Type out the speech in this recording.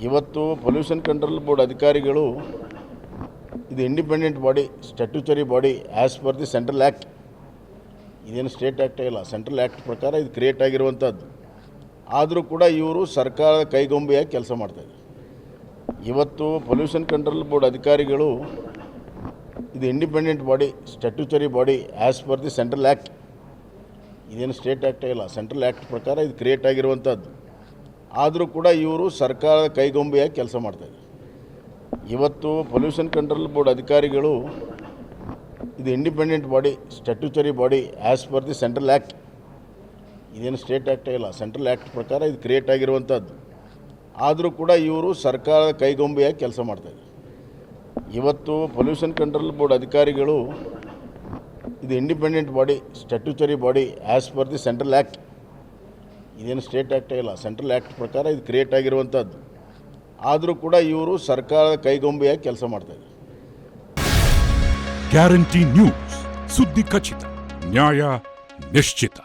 ಇವತ್ತು pollution control board ಅಧಿಕಾರಿಗಳು ಇದು independent body, statutory body as per the central act. ಇದೇನು ಸ್ಟೇಟ್ ಆ್ಯಕ್ಟ್ ಇಲ್ಲ, ಸೆಂಟ್ರಲ್ ಆ್ಯಕ್ಟ್ ಪ್ರಕಾರ ಇದು ಕ್ರಿಯೇಟ್ ಆಗಿರುವಂಥದ್ದು. ಆದರೂ ಕೂಡ ಇವರು ಸರ್ಕಾರದ ಕೈಗೊಂಬೆಯಾಗಿ ಕೆಲಸ ಮಾಡ್ತಾಯಿದ್ದಾರೆ. ಇವತ್ತು ಪೊಲ್ಯೂಷನ್ ಕಂಟ್ರೋಲ್ ಬೋರ್ಡ್ ಅಧಿಕಾರಿಗಳು ಇದು independent body, statutory body as per the central act. ಇದೇನು ಸ್ಟೇಟ್ ಆ್ಯಕ್ಟ್ ಇಲ್ಲ, ಸೆಂಟ್ರಲ್ ಆ್ಯಕ್ಟ್ ಪ್ರಕಾರ ಇದು ಕ್ರಿಯೇಟ್ ಆಗಿರುವಂಥದ್ದು. ಆದರೂ ಕೂಡ ಇವರು ಸರ್ಕಾರದ ಕೈಗೊಂಬೆಯಾಗಿ ಕೆಲಸ ಮಾಡ್ತಾಯಿದ್ದಾರೆ. ಇವತ್ತು ಪೊಲ್ಯೂಷನ್ ಕಂಟ್ರೋಲ್ ಬೋರ್ಡ್ ಅಧಿಕಾರಿಗಳು ಇದು independent body, statutory body as per the central act. ಇದೇನು ಸ್ಟೇಟ್ ಆ್ಯಕ್ಟ್ ಇಲ್ಲ, ಸೆಂಟ್ರಲ್ ಆ್ಯಕ್ಟ್ ಪ್ರಕಾರ ಇದು ಕ್ರಿಯೇಟ್ ಆಗಿರುವಂಥದ್ದು. ಆದರೂ ಕೂಡ ಇವರು ಸರ್ಕಾರದ ಕೈಗೊಂಬೆಯಾಗಿ ಕೆಲಸ ಮಾಡ್ತಾಯಿದ್ದಾರೆ. ಇವತ್ತು ಪೊಲ್ಯೂಷನ್ ಕಂಟ್ರೋಲ್ ಬೋರ್ಡ್ ಅಧಿಕಾರಿಗಳು ಇದು independent body, statutory body as per the central act. ಇದೇನು ಸ್ಟೇಟ್ ಆ್ಯಕ್ಟ್ ಇಲ್ಲ, ಸೆಂಟ್ರಲ್ ಆ್ಯಕ್ಟ್ ಪ್ರಕಾರ ಇದು ಕ್ರಿಯೇಟ್ ಆಗಿರುವಂಥದ್ದು. ಆದರೂ ಕೂಡ ಇವರು ಸರ್ಕಾರದ ಕೈಗೊಂಬೆಯಾಗಿ ಕೆಲಸ ಮಾಡ್ತಾಯಿದ್ದಾರೆ. ಗ್ಯಾರಂಟಿ ನ್ಯೂಸ್, ಸುದ್ದಿ ಖಚಿತ, ನ್ಯಾಯ ನಿಶ್ಚಿತ.